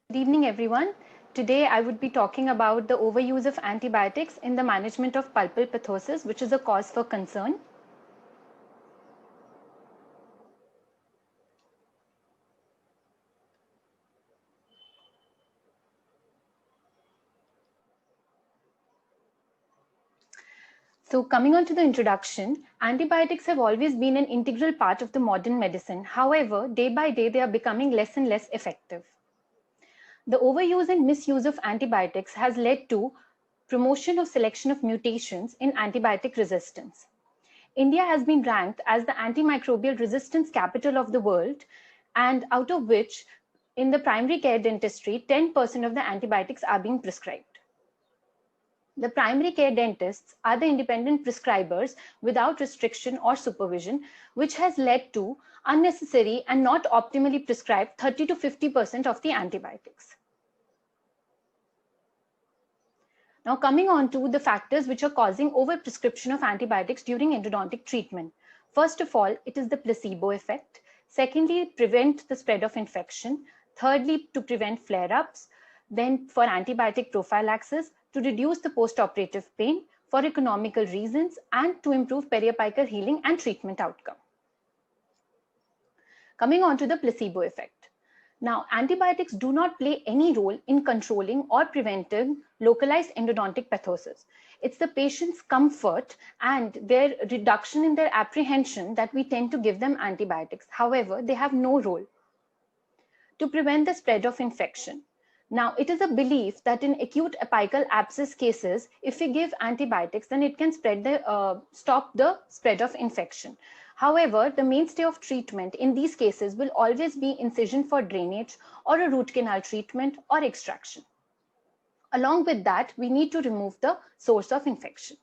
Good evening, everyone. Today, I would be talking about the overuse of antibiotics in the management of pulpal pathosis, which is a cause for concern. So, coming on to the introduction, antibiotics have always been an integral part of the modern medicine. However, day by day, they are becoming less and less effective. The overuse and misuse of antibiotics has led to promotion of selection of mutations in antibiotic resistance. India has been ranked as the antimicrobial resistance capital of the world, and out of which, in the primary care dentistry, 10% of the antibiotics are being prescribed. The primary care dentists are the independent prescribers without restriction or supervision, which has led to unnecessary and not optimally prescribed 30 to 50% of the antibiotics. Now, coming on to the factors which are causing overprescription of antibiotics during endodontic treatment. First of all, it is the placebo effect. Secondly, prevent the spread of infection. Thirdly, to prevent flare-ups. Then for antibiotic prophylaxis, to reduce the post-operative pain, for economical reasons, and to improve periapical healing and treatment outcome. Coming on to the placebo effect. Now, antibiotics do not play any role in controlling or preventing localized endodontic pathosis. It's the patient's comfort and their reduction in their apprehension that we tend to give them antibiotics. However, they have no role to prevent the spread of infection. Now, it is a belief that in acute apical abscess cases, if we give antibiotics, then it can stop the spread of infection. However, the mainstay of treatment in these cases will always be incision for drainage or a root canal treatment or extraction. Along with that, we need to remove the source of infection.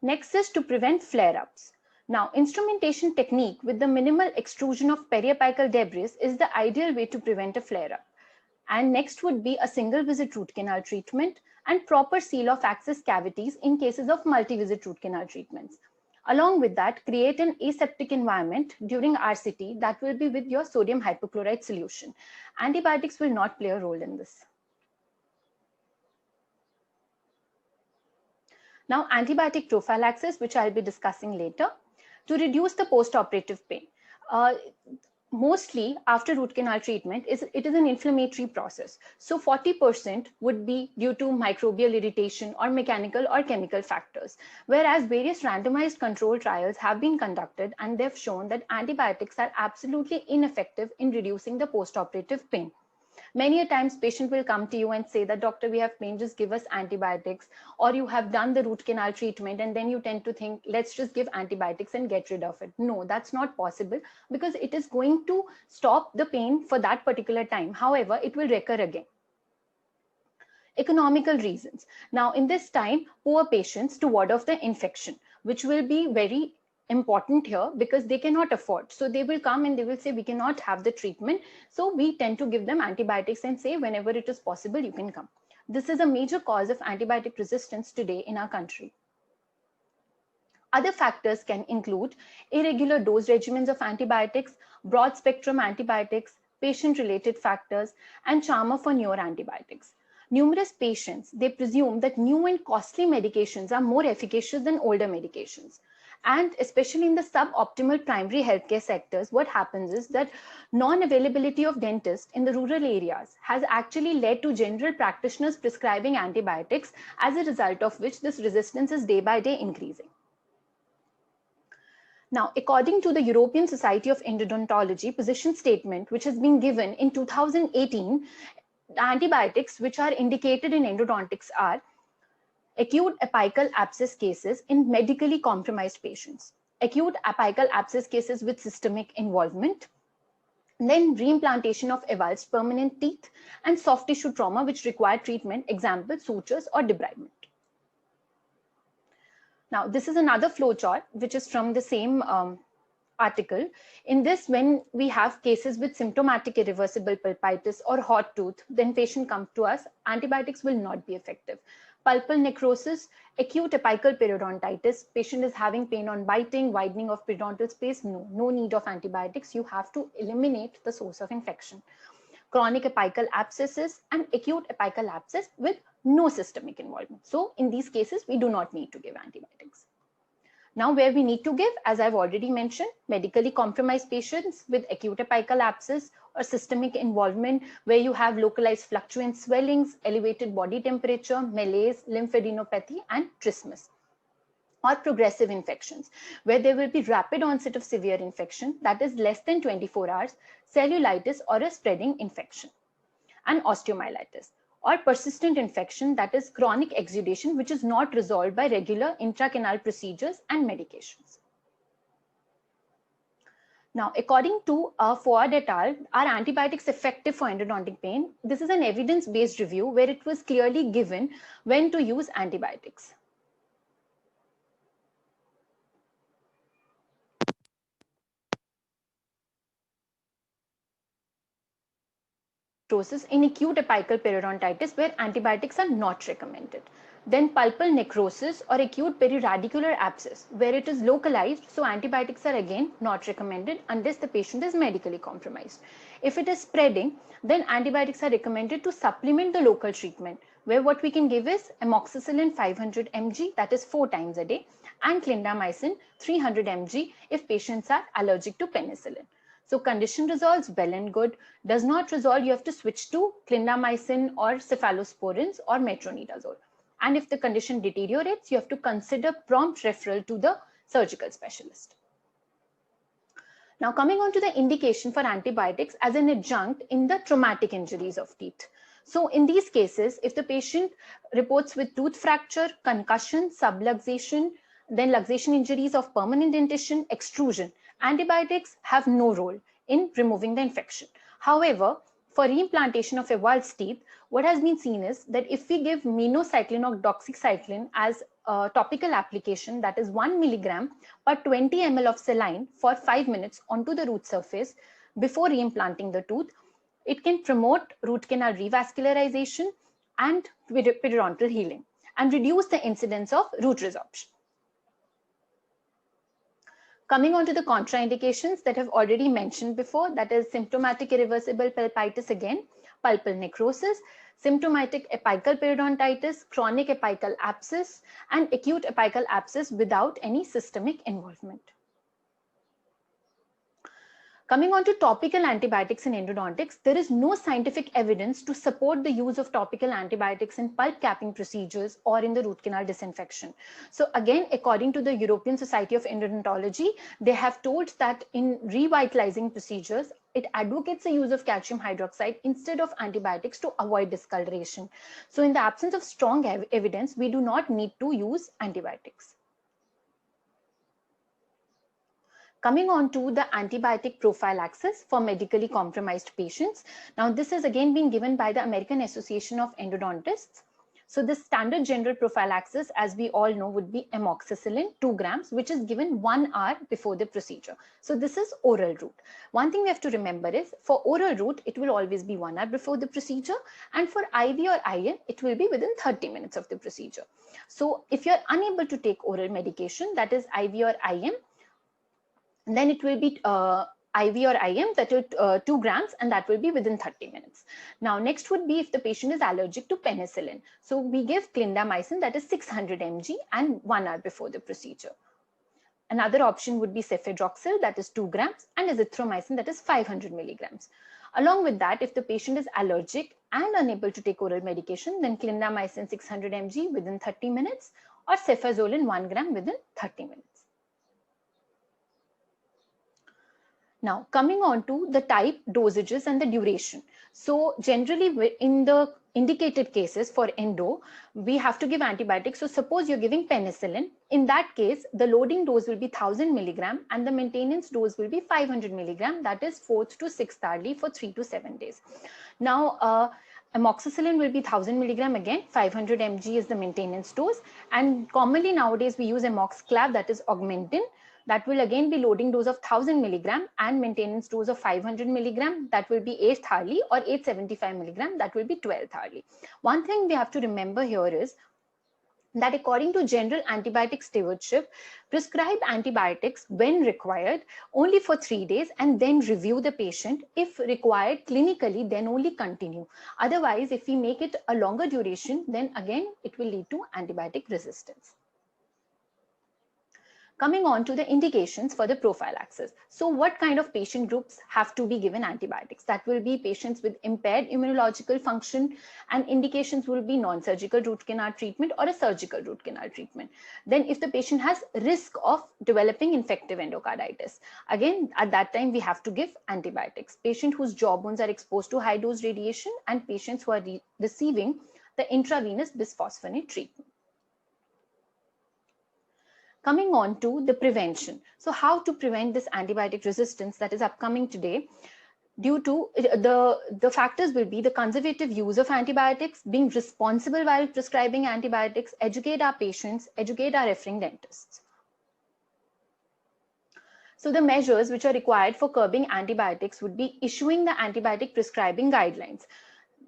Next is to prevent flare-ups. Now, instrumentation technique with the minimal extrusion of periapical debris is the ideal way to prevent a flare-up. And next would be a single visit root canal treatment and proper seal of access cavities in cases of multi-visit root canal treatments. Along with that, create an aseptic environment during RCT that will be with your sodium hypochlorite solution. Antibiotics will not play a role in this. Now, antibiotic prophylaxis, which I'll be discussing later, to reduce the post-operative pain. Mostly after root canal treatment, it is an inflammatory process. So 40% would be due to microbial irritation or mechanical or chemical factors. Whereas various randomized control trials have been conducted and they've shown that antibiotics are absolutely ineffective in reducing the post-operative pain. Many a times patient will come to you and say that, doctor, we have pain, just give us antibiotics, or you have done the root canal treatment and then you tend to think, let's just give antibiotics and get rid of it. No, that's not possible because it is going to stop the pain for that particular time. However, it will recur again. Economical reasons. Now, in this time, poor patients to ward off the infection, which will be very important here because they cannot afford. So they will come and they will say, we cannot have the treatment. So we tend to give them antibiotics and say, whenever it is possible, you can come. This is a major cause of antibiotic resistance today in our country. Other factors can include irregular dose regimens of antibiotics, broad spectrum antibiotics, patient-related factors, and charmer for newer antibiotics. Numerous patients, they presume that new and costly medications are more efficacious than older medications. And especially in the suboptimal primary healthcare sectors, what happens is that non-availability of dentists in the rural areas has actually led to general practitioners prescribing antibiotics, as a result of which this resistance is day by day increasing. Now, according to the European Society of Endodontology position statement, which has been given in 2018, the antibiotics which are indicated in endodontics are acute apical abscess cases in medically compromised patients, acute apical abscess cases with systemic involvement, then reimplantation of avulsed permanent teeth, and soft tissue trauma which require treatment, example, sutures or debridement. Now, this is another flowchart which is from the same article. In this, when we have cases with symptomatic irreversible pulpitis or hot tooth, then patient comes to us, antibiotics will not be effective. Pulpal necrosis, acute apical periodontitis, patient is having pain on biting, widening of periodontal space, no need of antibiotics. You have to eliminate the source of infection. chronic apical abscesses, and acute apical abscess with no systemic involvement. So in these cases, we do not need to give antibiotics. Now, where we need to give, as I've already mentioned, medically compromised patients with acute apical abscess or systemic involvement, where you have localized fluctuant swellings, elevated body temperature, malaise, lymphadenopathy, and trismus. Or progressive infections, where there will be rapid onset of severe infection, that is less than 24 hours, cellulitis or a spreading infection, and osteomyelitis, or persistent infection, that is chronic exudation, which is not resolved by regular intracanal procedures and medications. Now, according to Fouad et al., are antibiotics effective for endodontic pain? This is an evidence-based review where it was clearly given when to use antibiotics. In acute apical periodontitis, where antibiotics are not recommended. Then pulpal necrosis or acute periradicular abscess, where it is localized, so antibiotics are again not recommended unless the patient is medically compromised. If it is spreading, then antibiotics are recommended to supplement the local treatment, where what we can give is amoxicillin 500 mg, that is 4 times a day, and clindamycin 300 mg if patients are allergic to penicillin. So condition resolves, well and good. Does not resolve, you have to switch to clindamycin or cephalosporins or metronidazole. And if the condition deteriorates, you have to consider prompt referral to the surgical specialist. Now coming on to the indication for antibiotics as an adjunct in the traumatic injuries of teeth. So in these cases, if the patient reports with tooth fracture, concussion, subluxation, then luxation injuries of permanent dentition, extrusion, antibiotics have no role in removing the infection. However, for reimplantation of avulsed teeth, what has been seen is that if we give minocycline or doxycycline as a topical application, that is 1 milligram per 20 ml of saline for 5 minutes onto the root surface before reimplanting the tooth, it can promote root canal revascularization and periodontal healing and reduce the incidence of root resorption. Coming on to the contraindications that I've already mentioned before, that is symptomatic irreversible pulpitis again, pulpal necrosis, symptomatic apical periodontitis, chronic apical abscess, and acute apical abscess without any systemic involvement. Coming on to topical antibiotics in endodontics, there is no scientific evidence to support the use of topical antibiotics in pulp capping procedures or in the root canal disinfection. So again, according to the European Society of Endodontology, they have told that in revitalizing procedures, it advocates the use of calcium hydroxide instead of antibiotics to avoid discoloration. So in the absence of strong evidence, we do not need to use antibiotics. Coming on to the antibiotic prophylaxis for medically compromised patients. Now, this has again been given by the American Association of Endodontists. So the standard general prophylaxis, as we all know, would be amoxicillin 2 grams, which is given 1 hour before the procedure. So this is oral route. One thing we have to remember is for oral route, it will always be 1 hour before the procedure. And for IV or IM, it will be within 30 minutes of the procedure. So if you're unable to take oral medication, that is IV or IM, then it will be IV or IM, that is 2 grams, and that will be within 30 minutes. Now, next would be if the patient is allergic to penicillin. So we give clindamycin, that is 600 mg, and 1 hour before the procedure. Another option would be cefadroxil, that is 2 grams, and azithromycin, that is 500 milligrams. Along with that, if the patient is allergic and unable to take oral medication, then clindamycin 600 mg within 30 minutes, or cefazolin 1 gram within 30 minutes. Now, coming on to the type, dosages, and the duration. So generally in the indicated cases for endo, we have to give antibiotics. So suppose you're giving penicillin. In that case, the loading dose will be 1000 milligram and the maintenance dose will be 500 milligram. That is 4th to 6th hourly for 3 to 7 days. Now, amoxicillin will be 1000 milligram again, 500 mg is the maintenance dose. And commonly nowadays we use amoxiclav, that is Augmentin. That will again be loading dose of 1000 milligram and maintenance dose of 500 milligram. That will be 8th hourly, or 875 milligram. That will be 12th hourly. One thing we have to remember here is that according to general antibiotic stewardship, prescribe antibiotics when required only for 3 days and then review the patient. If required clinically, then only continue. Otherwise, if we make it a longer duration, then again, it will lead to antibiotic resistance. Coming on to the indications for the prophylaxis. So what kind of patient groups have to be given antibiotics? That will be patients with impaired immunological function, and indications will be non-surgical root canal treatment or a surgical root canal treatment. Then if the patient has risk of developing infective endocarditis, again, at that time, we have to give antibiotics. Patient whose jawbones are exposed to high dose radiation, and patients who are receiving the intravenous bisphosphonate treatment. Coming on to the prevention. So how to prevent this antibiotic resistance that is upcoming today? Due to the factors will be the conservative use of antibiotics, being responsible while prescribing antibiotics, educate our patients, educate our referring dentists. So the measures which are required for curbing antibiotics would be issuing the antibiotic prescribing guidelines.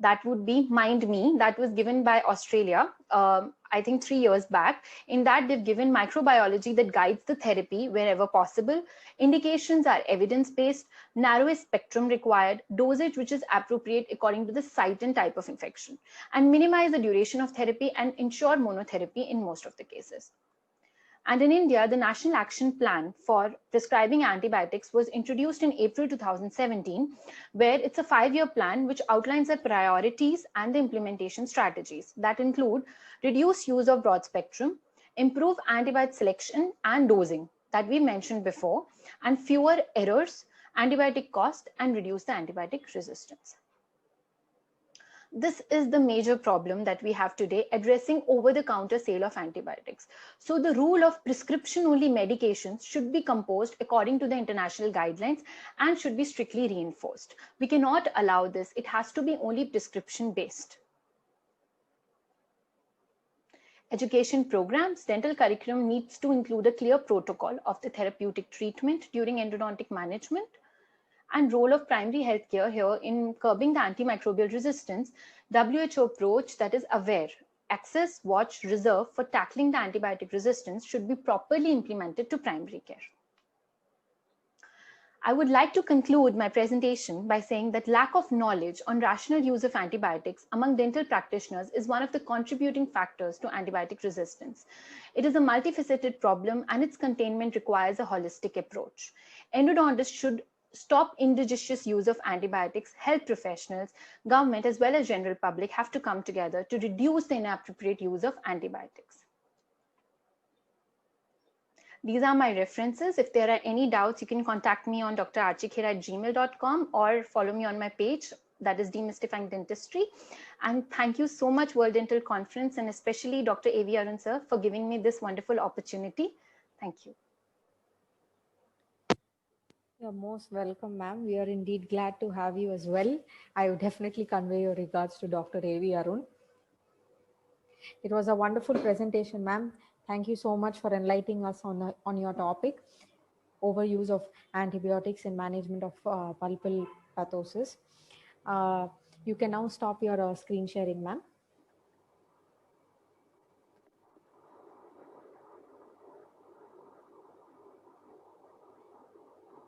That would be MindMe, that was given by Australia, I think 3 years back. In that, they've given microbiology that guides the therapy wherever possible. Indications are evidence-based, narrowest spectrum required, dosage which is appropriate according to the site and type of infection, and minimize the duration of therapy and ensure monotherapy in most of the cases. And in India, the National Action Plan for prescribing antibiotics was introduced in April 2017, where it's a 5-year plan which outlines the priorities and the implementation strategies that include reduce use of broad spectrum, improve antibiotic selection and dosing that we mentioned before, and fewer errors, antibiotic cost, and reduce the antibiotic resistance. This is the major problem that we have today, addressing over-the-counter sale of antibiotics. So the rule of prescription-only medications should be composed according to the international guidelines and should be strictly reinforced. We cannot allow this. It has to be only prescription-based. Education programs, dental curriculum needs to include a clear protocol of the therapeutic treatment during endodontic management, and role of primary healthcare here in curbing the antimicrobial resistance. WHO approach, that is AWARE, access, watch, reserve, for tackling the antibiotic resistance should be properly implemented to primary care. I would like to conclude my presentation by saying that lack of knowledge on rational use of antibiotics among dental practitioners is one of the contributing factors to antibiotic resistance. It is a multifaceted problem and its containment requires a holistic approach. Endodontists should stop injudicious use of antibiotics. Health professionals, government, as well as general public have to come together to reduce the inappropriate use of antibiotics. These are my references. If there are any doubts, you can contact me on drarchikher@gmail.com or follow me on my page, that is Demystifying Dentistry. And thank you so much, World Dental Conference, and especially Dr. A.V. Arun sir, for giving me this wonderful opportunity. Thank you. You're most welcome, ma'am. We are indeed glad to have you as well. I would definitely convey your regards to Dr. A.V. Arun. It was a wonderful presentation, ma'am. Thank you so much for enlightening us on your topic, overuse of antibiotics in management of pulpal pathosis. You can now stop your screen sharing, ma'am.